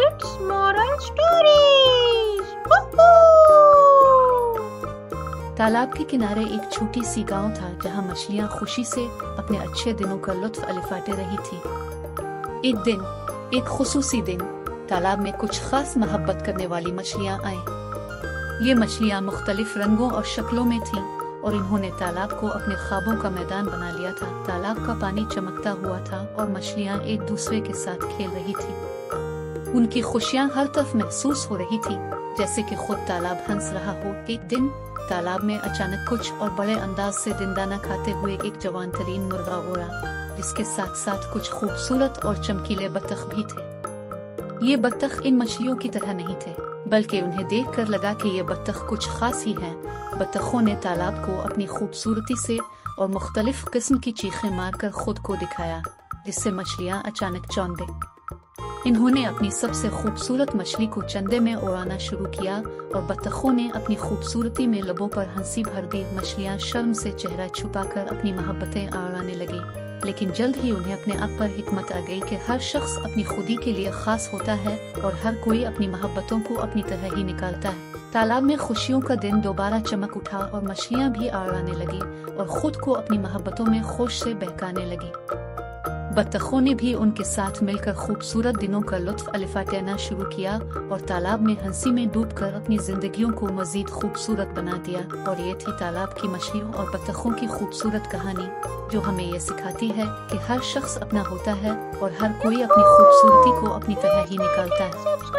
Kids Moral Stories। तालाब के किनारे एक छोटी सी गांव था जहां मछलियां खुशी से अपने अच्छे दिनों का लुत्फ अलिफाते रही थी। एक खुसूसी दिन तालाब में कुछ खास मोहब्बत करने वाली मछलियां आईं। ये मछलियां मुख्तलिफ रंगों और शक्लों में थीं और इन्होंने तालाब को अपने ख्वाबों का मैदान बना लिया था। तालाब का पानी चमकता हुआ था और मछलियां एक दूसरे के साथ खेल रही थी। उनकी खुशियां हर तरफ महसूस हो रही थी, जैसे कि खुद तालाब हंस रहा हो। एक दिन तालाब में अचानक कुछ और बड़े अंदाज से दिनदाना खाते हुए एक जवान तरीन मुर्गा उड़ा, जिसके साथ साथ कुछ खूबसूरत और चमकीले बत्तख भी थे। ये बत्तख इन मछलियों की तरह नहीं थे, बल्कि उन्हें देखकर लगा कि ये बत्तख कुछ खास ही हैं। बत्तखों ने तालाब को अपनी खूबसूरती से और मुख्तलिफ किस्म की चीखें मारकर खुद को दिखाया, जिससे मछलियां अचानक चौंध गईं। इन्होंने अपनी सबसे खूबसूरत मछली को चंदे में उड़ाना शुरू किया और बत्तखों ने अपनी खूबसूरती में लबों पर हंसी भर दी। मछलियां शर्म से चेहरा छुपाकर अपनी मोहब्बतें आड़ाने लगी, लेकिन जल्द ही उन्हें अपने आप पर हिकमत आ गई कि हर शख्स अपनी खुदी के लिए खास होता है और हर कोई अपनी मोहब्बतों को अपनी तरह ही निकालता है। तालाब में खुशियों का दिन दोबारा चमक उठा और मछलियां भी आड़ाने लगी और खुद को अपनी मोहब्बतों में होश से बहकाने लगी। बत्तखों ने भी उनके साथ मिलकर खूबसूरत दिनों का लुत्फ अलिफाना शुरू किया और तालाब में हंसी में डूबकर अपनी जिंदगियों को मजीद खूबसूरत बना दिया। और ये थी तालाब की मछलियों और बत्तखों की खूबसूरत कहानी, जो हमें ये सिखाती है कि हर शख्स अपना होता है और हर कोई अपनी खूबसूरती को अपनी तरह ही निकालता है।